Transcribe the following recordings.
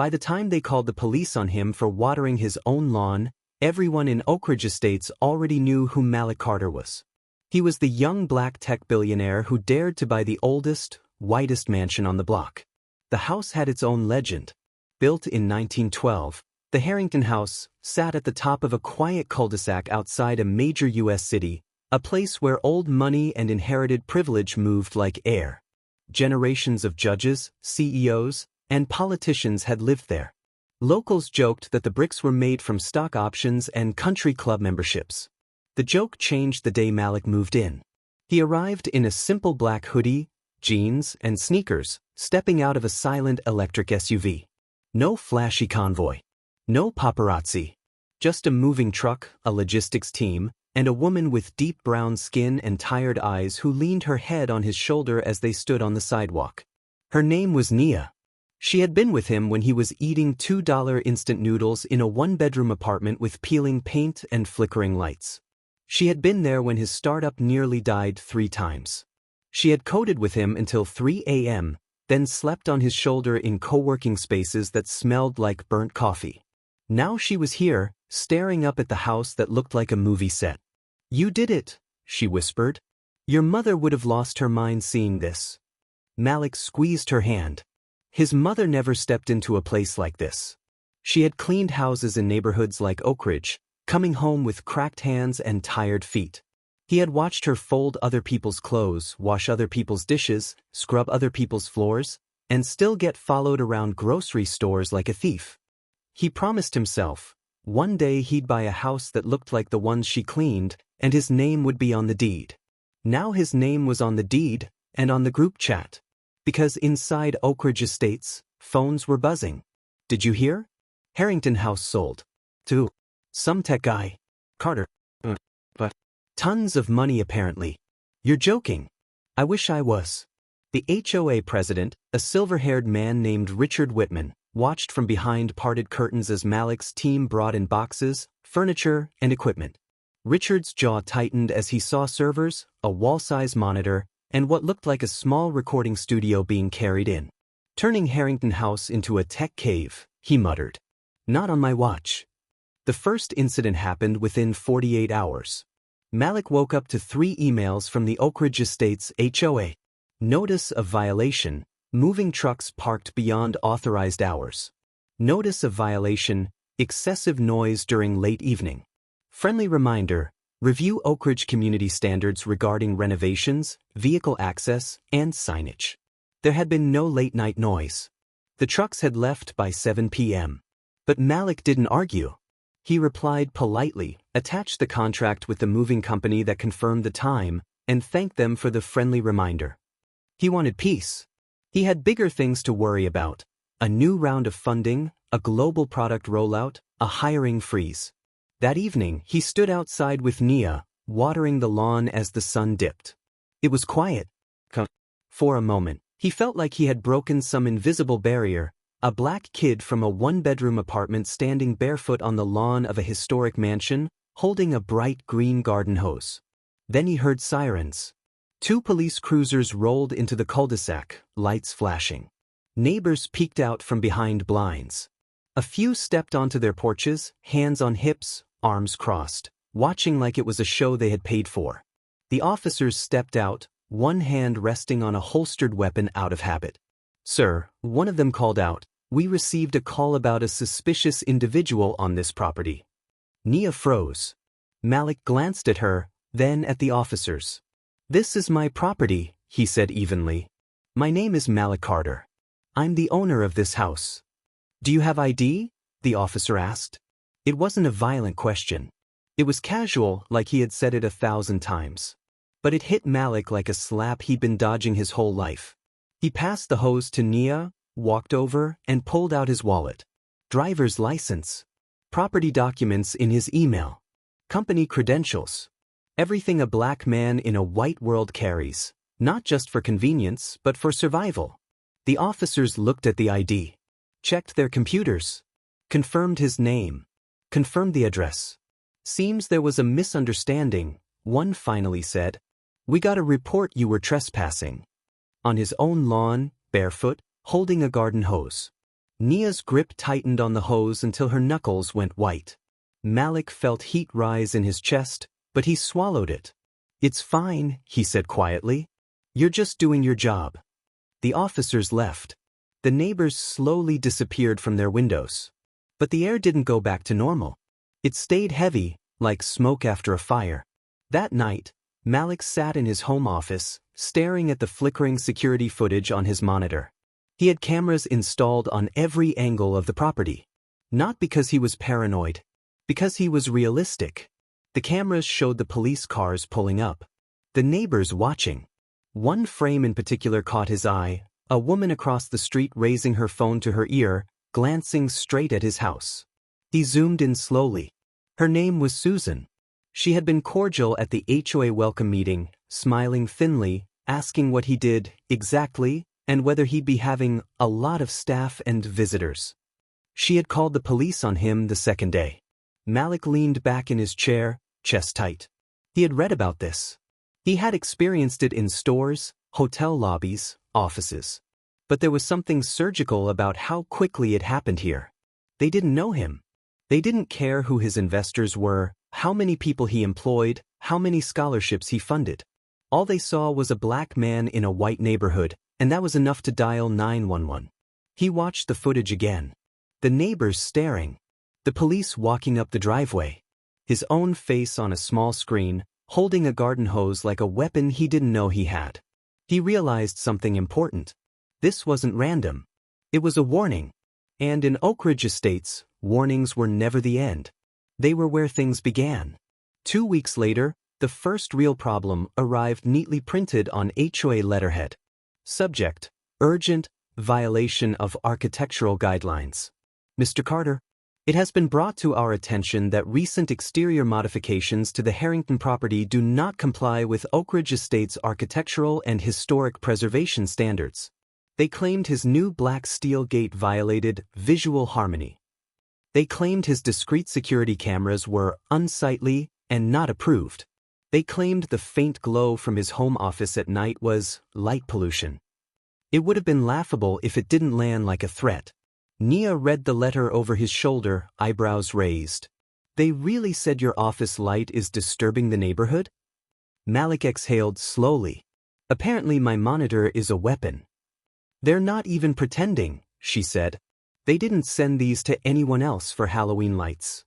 By the time they called the police on him for watering his own lawn, everyone in Oak Ridge Estates already knew who Malik Carter was. He was the young black tech billionaire who dared to buy the oldest, whitest mansion on the block. The house had its own legend. Built in 1912, the Harrington House sat at the top of a quiet cul-de-sac outside a major U.S. city, a place where old money and inherited privilege moved like air. Generations of judges, CEOs, and politicians had lived there. Locals joked that the bricks were made from stock options and country club memberships. The joke changed the day Malik moved in. He arrived in a simple black hoodie, jeans, and sneakers, stepping out of a silent electric SUV. No flashy convoy. No paparazzi. Just a moving truck, a logistics team, and a woman with deep brown skin and tired eyes who leaned her head on his shoulder as they stood on the sidewalk. Her name was Nia. She had been with him when he was eating $2 instant noodles in a one-bedroom apartment with peeling paint and flickering lights. She had been there when his startup nearly died 3 times. She had coded with him until 3 a.m., then slept on his shoulder in co-working spaces that smelled like burnt coffee. Now she was here, staring up at the house that looked like a movie set. "You did it," she whispered. "Your mother would have lost her mind seeing this." Malik squeezed her hand. His mother never stepped into a place like this. She had cleaned houses in neighborhoods like Oak Ridge, coming home with cracked hands and tired feet. He had watched her fold other people's clothes, wash other people's dishes, scrub other people's floors, and still get followed around grocery stores like a thief. He promised himself, one day he'd buy a house that looked like the ones she cleaned, and his name would be on the deed. Now his name was on the deed, and on the group chat. Because inside Oak Ridge Estates, phones were buzzing. "Did you hear? Harrington House sold. To some tech guy. Carter. But tons of money apparently. You're joking." "I wish I was." The HOA president, a silver-haired man named Richard Whitman, watched from behind parted curtains as Malik's team brought in boxes, furniture, and equipment. Richard's jaw tightened as he saw servers, a wall-size monitor, and what looked like a small recording studio being carried in. Turning Harrington House into a tech cave, he muttered. "Not on my watch." The first incident happened within 48 hours. Malik woke up to 3 emails from the Oak Ridge Estates HOA. Notice of violation, moving trucks parked beyond authorized hours. Notice of violation, excessive noise during late evening. Friendly reminder, review Oak Ridge community standards regarding renovations, vehicle access, and signage. There had been no late-night noise. The trucks had left by 7 p.m. But Malik didn't argue. He replied politely, attached the contract with the moving company that confirmed the time, and thanked them for the friendly reminder. He wanted peace. He had bigger things to worry about: a new round of funding, a global product rollout, a hiring freeze. That evening, he stood outside with Nia, watering the lawn as the sun dipped. It was quiet. For a moment, he felt like he had broken some invisible barrier, a black kid from a one-bedroom apartment standing barefoot on the lawn of a historic mansion, holding a bright green garden hose. Then he heard sirens. 2 police cruisers rolled into the cul-de-sac, lights flashing. Neighbors peeked out from behind blinds. A few stepped onto their porches, hands on hips, arms crossed, watching like it was a show they had paid for. The officers stepped out, one hand resting on a holstered weapon out of habit. "Sir," one of them called out, "we received a call about a suspicious individual on this property." Nia froze. Malik glanced at her, then at the officers. "This is my property," he said evenly. "My name is Malik Carter. I'm the owner of this house." "Do you have ID?" the officer asked. It wasn't a violent question. It was casual, like he had said it 1,000 times. But it hit Malik like a slap he'd been dodging his whole life. He passed the hose to Nia, walked over, and pulled out his wallet. Driver's license. Property documents in his email. Company credentials. Everything a black man in a white world carries, not just for convenience, but for survival. The officers looked at the ID. Checked their computers. Confirmed his name. Confirmed the address. "Seems there was a misunderstanding," one finally said. "We got a report you were trespassing." On his own lawn, barefoot, holding a garden hose. Nia's grip tightened on the hose until her knuckles went white. Malik felt heat rise in his chest, but he swallowed it. "It's fine," he said quietly. "You're just doing your job." The officers left. The neighbors slowly disappeared from their windows. But the air didn't go back to normal. It stayed heavy, like smoke after a fire. That night, Malik sat in his home office, staring at the flickering security footage on his monitor. He had cameras installed on every angle of the property. Not because he was paranoid, because he was realistic. The cameras showed the police cars pulling up, the neighbors watching. One frame in particular caught his eye, a woman across the street raising her phone to her ear, glancing straight at his house. He zoomed in slowly. Her name was Susan. She had been cordial at the HOA welcome meeting, smiling thinly, asking what he did exactly and whether he'd be having a lot of staff and visitors. She had called the police on him the second day. Malik leaned back in his chair, chest tight. He had read about this. He had experienced it in stores, hotel lobbies, offices. But there was something surgical about how quickly it happened here. They didn't know him. They didn't care who his investors were, how many people he employed, how many scholarships he funded. All they saw was a black man in a white neighborhood, and that was enough to dial 911. He watched the footage again. The neighbors staring. The police walking up the driveway. His own face on a small screen, holding a garden hose like a weapon he didn't know he had. He realized something important. This wasn't random. It was a warning. And in Oak Ridge Estates, warnings were never the end. They were where things began. 2 weeks later, the first real problem arrived neatly printed on HOA letterhead. Subject: Urgent violation of architectural guidelines. Mr. Carter, it has been brought to our attention that recent exterior modifications to the Harrington property do not comply with Oak Ridge Estates' architectural and historic preservation standards. They claimed his new black steel gate violated visual harmony. They claimed his discrete security cameras were unsightly and not approved. They claimed the faint glow from his home office at night was light pollution. It would have been laughable if it didn't land like a threat. Nia read the letter over his shoulder, eyebrows raised. They really said your office light is disturbing the neighborhood? Malik exhaled slowly. Apparently my monitor is a weapon. They're not even pretending, she said. They didn't send these to anyone else for Halloween lights.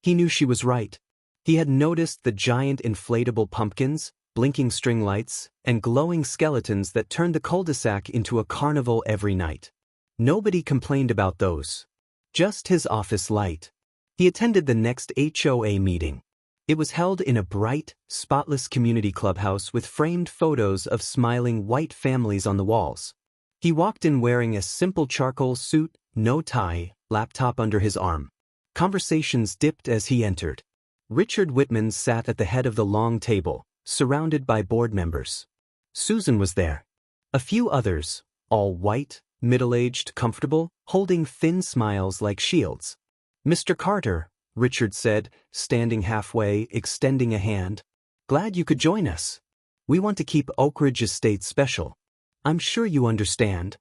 He knew she was right. He had noticed the giant inflatable pumpkins, blinking string lights, and glowing skeletons that turned the cul-de-sac into a carnival every night. Nobody complained about those. Just his office light. He attended the next HOA meeting. It was held in a bright, spotless community clubhouse with framed photos of smiling white families on the walls. He walked in wearing a simple charcoal suit, no tie, laptop under his arm. Conversations dipped as he entered. Richard Whitman sat at the head of the long table, surrounded by board members. Susan was there. A few others, all white, middle-aged, comfortable, holding thin smiles like shields. "Mr. Carter," Richard said, standing halfway, extending a hand. "Glad you could join us. We want to keep Oak Ridge Estates special. I'm sure you understand."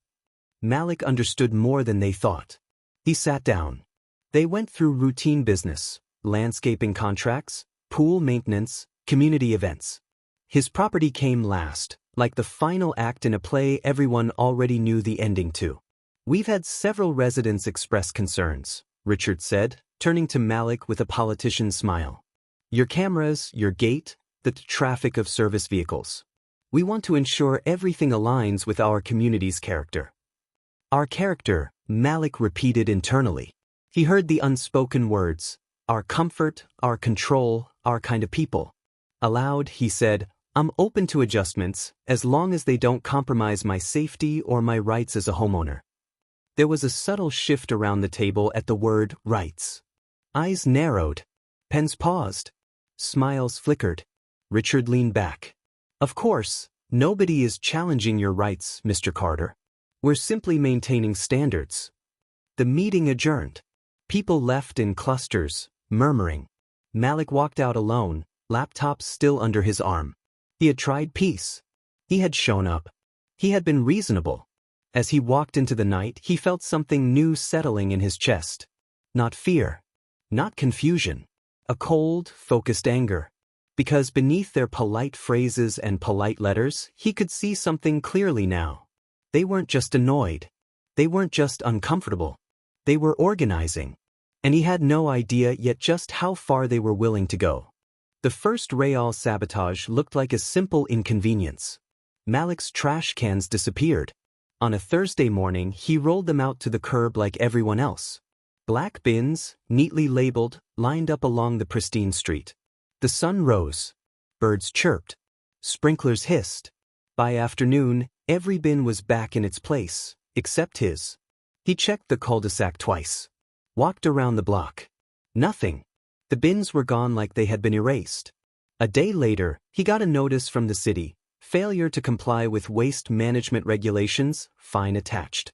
Malik understood more than they thought. He sat down. They went through routine business, landscaping contracts, pool maintenance, community events. His property came last, like the final act in a play everyone already knew the ending to. "We've had several residents express concerns," Richard said, turning to Malik with a politician's smile. "Your cameras, your gate, the traffic of service vehicles. We want to ensure everything aligns with our community's character." "Our character," Malik repeated internally. He heard the unspoken words, "our comfort, our control, our kind of people." Aloud, he said, "I'm open to adjustments, as long as they don't compromise my safety or my rights as a homeowner." There was a subtle shift around the table at the word rights. Eyes narrowed. Pens paused. Smiles flickered. Richard leaned back. "Of course, nobody is challenging your rights, Mr. Carter. We're simply maintaining standards." The meeting adjourned. People left in clusters, murmuring. Malik walked out alone, laptop still under his arm. He had tried peace. He had shown up. He had been reasonable. As he walked into the night, he felt something new settling in his chest. Not fear. Not confusion. A cold, focused anger. Because beneath their polite phrases and polite letters, he could see something clearly now. They weren't just annoyed. They weren't just uncomfortable. They were organizing. And he had no idea yet just how far they were willing to go. The first real sabotage looked like a simple inconvenience. Malik's trash cans disappeared. On a Thursday morning, he rolled them out to the curb like everyone else. Black bins, neatly labeled, lined up along the pristine street. The sun rose. Birds chirped. Sprinklers hissed. By afternoon, every bin was back in its place, except his. He checked the cul-de-sac twice. Walked around the block. Nothing. The bins were gone like they had been erased. A day later, he got a notice from the city. Failure to comply with waste management regulations, fine attached.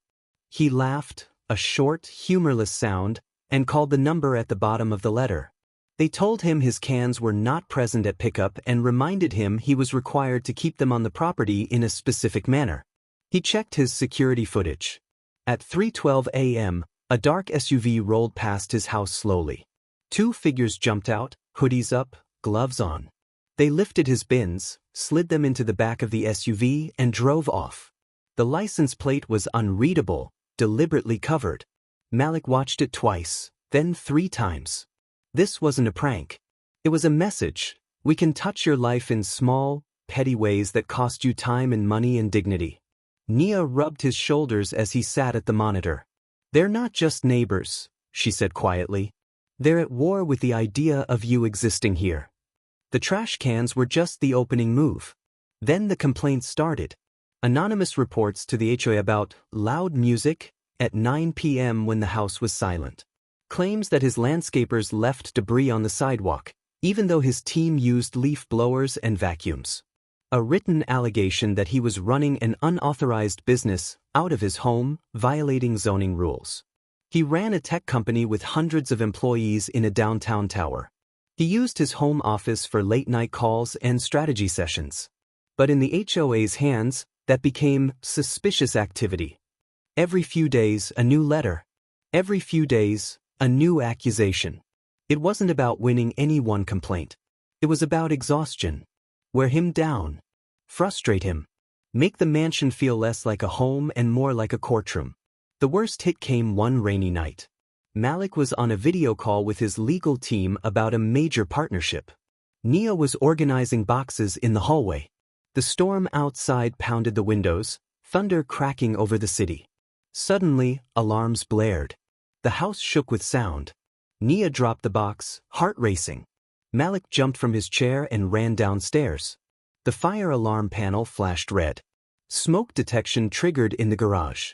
He laughed, a short, humorless sound, and called the number at the bottom of the letter. They told him his cans were not present at pickup and reminded him he was required to keep them on the property in a specific manner. He checked his security footage. At 3:12 a.m., a dark SUV rolled past his house slowly. Two figures jumped out, hoodies up, gloves on. They lifted his bins, slid them into the back of the SUV, and drove off. The license plate was unreadable, deliberately covered. Malik watched it twice, then 3 times. This wasn't a prank. It was a message. We can touch your life in small, petty ways that cost you time and money and dignity. Nia rubbed his shoulders as he sat at the monitor. They're not just neighbors, she said quietly. They're at war with the idea of you existing here. The trash cans were just the opening move. Then the complaints started. Anonymous reports to the HOA about loud music at 9 p.m. when the house was silent. Claims that his landscapers left debris on the sidewalk, even though his team used leaf blowers and vacuums. A written allegation that he was running an unauthorized business out of his home, violating zoning rules. He ran a tech company with hundreds of employees in a downtown tower. He used his home office for late-night calls and strategy sessions. But in the HOA's hands, that became suspicious activity. Every few days, a new letter. Every few days, a new accusation. It wasn't about winning any one complaint. It was about exhaustion. Wear him down. Frustrate him. Make the mansion feel less like a home and more like a courtroom. The worst hit came one rainy night. Malik was on a video call with his legal team about a major partnership. Nia was organizing boxes in the hallway. The storm outside pounded the windows, thunder cracking over the city. Suddenly, alarms blared. The house shook with sound. Nia dropped the box, heart racing. Malik jumped from his chair and ran downstairs. The fire alarm panel flashed red. Smoke detection triggered in the garage.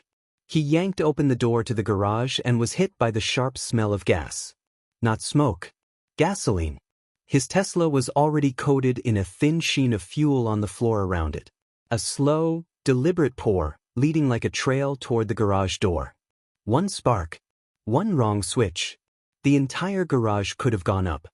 He yanked open the door to the garage and was hit by the sharp smell of gas. Not smoke. Gasoline. His Tesla was already coated in a thin sheen of fuel on the floor around it. A slow, deliberate pour, leading like a trail toward the garage door. One spark. One wrong switch. The entire garage could have gone up.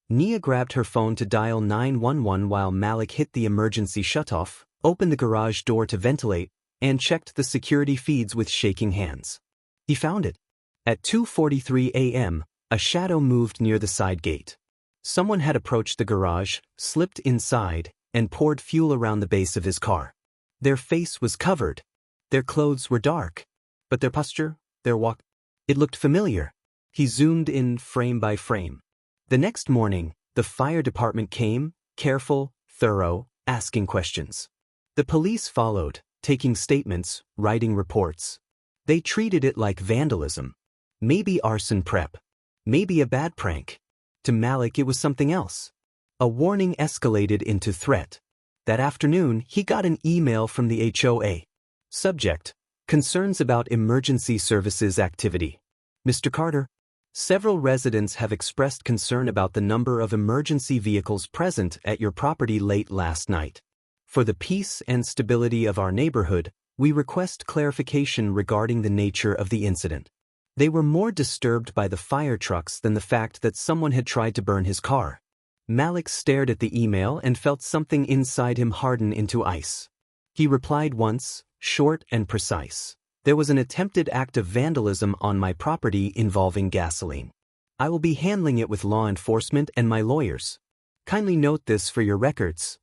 Nia grabbed her phone to dial 911 while Malik hit the emergency shutoff, opened the garage door to ventilate, and checked the security feeds with shaking hands. He found it. At 2:43 a.m., a shadow moved near the side gate. Someone had approached the garage, slipped inside, and poured fuel around the base of his car. Their face was covered. Their clothes were dark. But their posture, their walk, it looked familiar. He zoomed in frame by frame. The next morning, the fire department came, careful, thorough, asking questions. The police followed, taking statements, writing reports. They treated it like vandalism. Maybe arson prep. Maybe a bad prank. To Malik it was something else. A warning escalated into threat. That afternoon, he got an email from the HOA. Subject: concerns about emergency services activity. Mr. Carter, several residents have expressed concern about the number of emergency vehicles present at your property late last night. For the peace and stability of our neighborhood, we request clarification regarding the nature of the incident. They were more disturbed by the fire trucks than the fact that someone had tried to burn his car. Malik stared at the email and felt something inside him harden into ice. He replied once, short and precise. There was an attempted act of vandalism on my property involving gasoline. I will be handling it with law enforcement and my lawyers. Kindly note this for your records.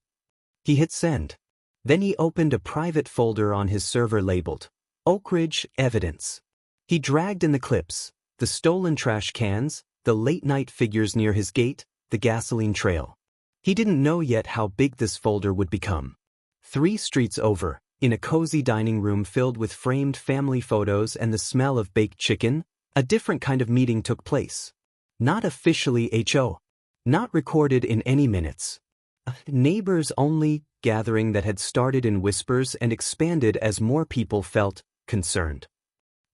He hit send. Then he opened a private folder on his server labeled Oak Ridge Evidence. He dragged in the clips, the stolen trash cans, the late-night figures near his gate, the gasoline trail. He didn't know yet how big this folder would become. 3 streets over, in a cozy dining room filled with framed family photos and the smell of baked chicken, a different kind of meeting took place. Not officially HO. Not recorded in any minutes. A neighbors only gathering that had started in whispers and expanded as more people felt concerned.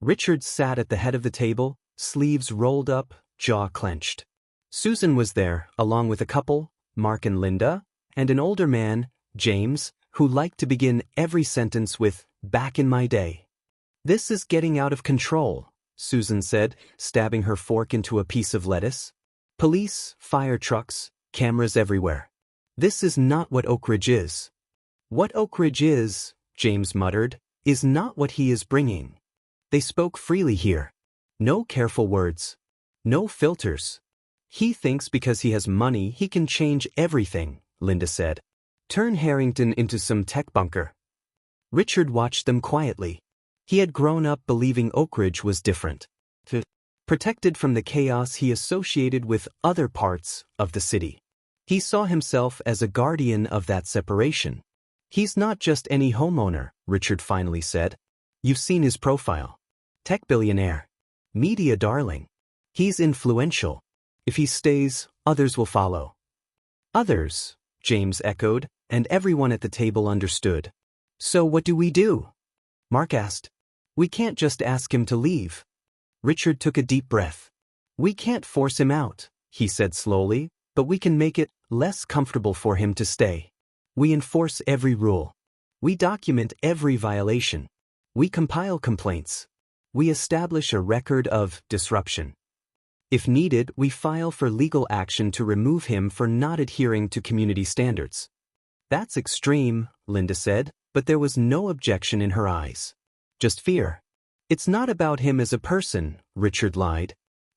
Richard sat at the head of the table, sleeves rolled up, jaw clenched. Susan was there, along with a couple, Mark and Linda, and an older man, James, who liked to begin every sentence with, "Back in my day." "This is getting out of control," Susan said, stabbing her fork into a piece of lettuce. "Police, fire trucks, cameras everywhere. This is not what Oak Ridge is." "What Oak Ridge is," James muttered, "is not what he is bringing." They spoke freely here. No careful words. No filters. "He thinks because he has money he can change everything," Linda said. "Turn Harrington into some tech bunker." Richard watched them quietly. He had grown up believing Oak Ridge was different. Protected from the chaos he associated with other parts of the city. He saw himself as a guardian of that separation. "He's not just any homeowner," Richard finally said. "You've seen his profile. Tech billionaire. Media darling. He's influential. If he stays, others will follow." "Others," James echoed, and everyone at the table understood. "So what do we do?" Mark asked. "We can't just ask him to leave." Richard took a deep breath. "We can't force him out," he said slowly, "but we can make it less comfortable for him to stay. We enforce every rule. We document every violation. We compile complaints. We establish a record of disruption. If needed, we file for legal action to remove him for not adhering to community standards." "That's extreme," Linda said, but there was no objection in her eyes. "Just fear." "It's not about him as a person," Richard lied.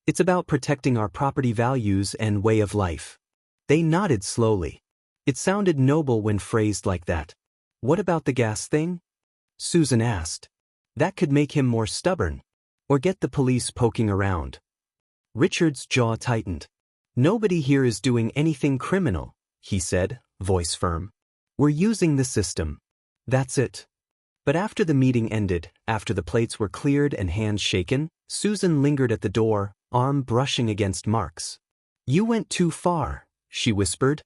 "It's about protecting our property values and way of life." They nodded slowly. It sounded noble when phrased like that. "What about the gas thing?" Susan asked. "That could make him more stubborn. Or get the police poking around." Richard's jaw tightened. "Nobody here is doing anything criminal," he said, voice firm. "We're using the system. That's it." But after the meeting ended, after the plates were cleared and hands shaken, Susan lingered at the door, arm brushing against Mark's. "You went too far," she whispered.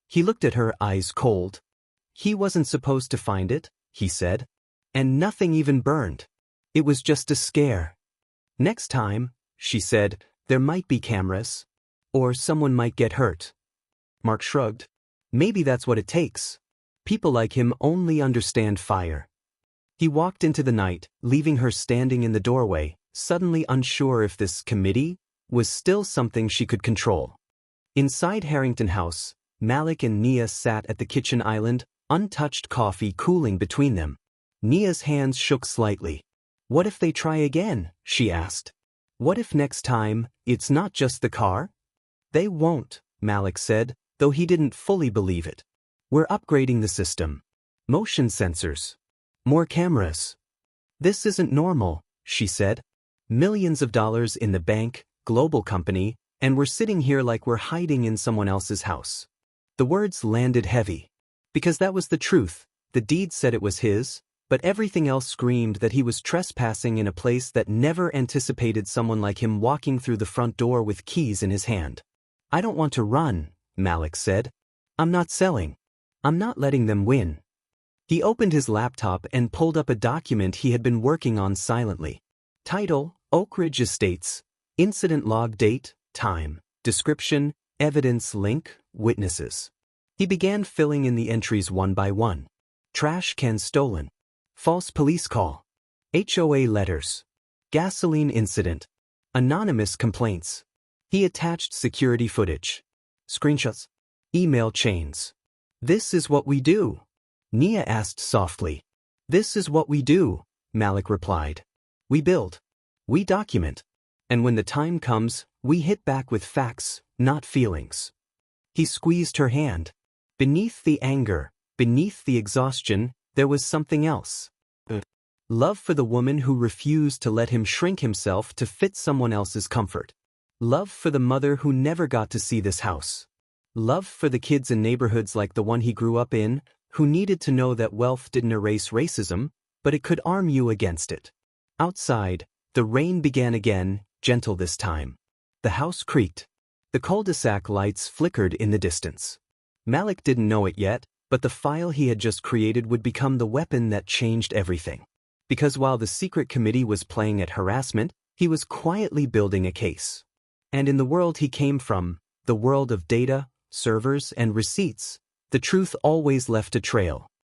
He looked at her, eyes cold. "He wasn't supposed to find it," he said. "And nothing even burned. It was just a scare." "Next time," she said, "there might be cameras. Or someone might get hurt." Mark shrugged. "Maybe that's what it takes. People like him only understand fire." He walked into the night, leaving her standing in the doorway, suddenly unsure if this committee was still something she could control. Inside Harrington House, Malik and Nia sat at the kitchen island, untouched coffee cooling between them. Nia's hands shook slightly. "What if they try again?" she asked. "What if next time, it's not just the car?" "They won't," Malik said, though he didn't fully believe it. "We're upgrading the system. Motion sensors. More cameras." "This isn't normal," she said. "Millions of dollars in the bank, global company, and we're sitting here like we're hiding in someone else's house." The words landed heavy. Because that was the truth. The deed said it was his, but everything else screamed that he was trespassing in a place that never anticipated someone like him walking through the front door with keys in his hand. "I don't want to run," Malik said. "I'm not selling. I'm not letting them win." He opened his laptop and pulled up a document he had been working on silently. Title, Oak Ridge Estates. Incident log date, time, description, evidence link, witnesses. He began filling in the entries one by one. Trash can stolen. False police call. HOA letters. Gasoline incident. Anonymous complaints. He attached security footage. Screenshots. Email chains. "This is what we do," Nia asked softly. "This is what we do," Malik replied. We build. We document. And when the time comes, we hit back with facts, not feelings. He squeezed her hand. Beneath the anger, beneath the exhaustion, there was something else. Love for the woman who refused to let him shrink himself to fit someone else's comfort. Love for the mother who never got to see this house. Love for the kids in neighborhoods like the one he grew up in, who needed to know that wealth didn't erase racism, but it could arm you against it. Outside, the rain began again, gentle this time. The house creaked. The cul-de-sac lights flickered in the distance. Malik didn't know it yet, but the file he had just created would become the weapon that changed everything. Because while the secret committee was playing at harassment, he was quietly building a case. And in the world he came from, the world of data, servers, and receipts, the truth always left a trail.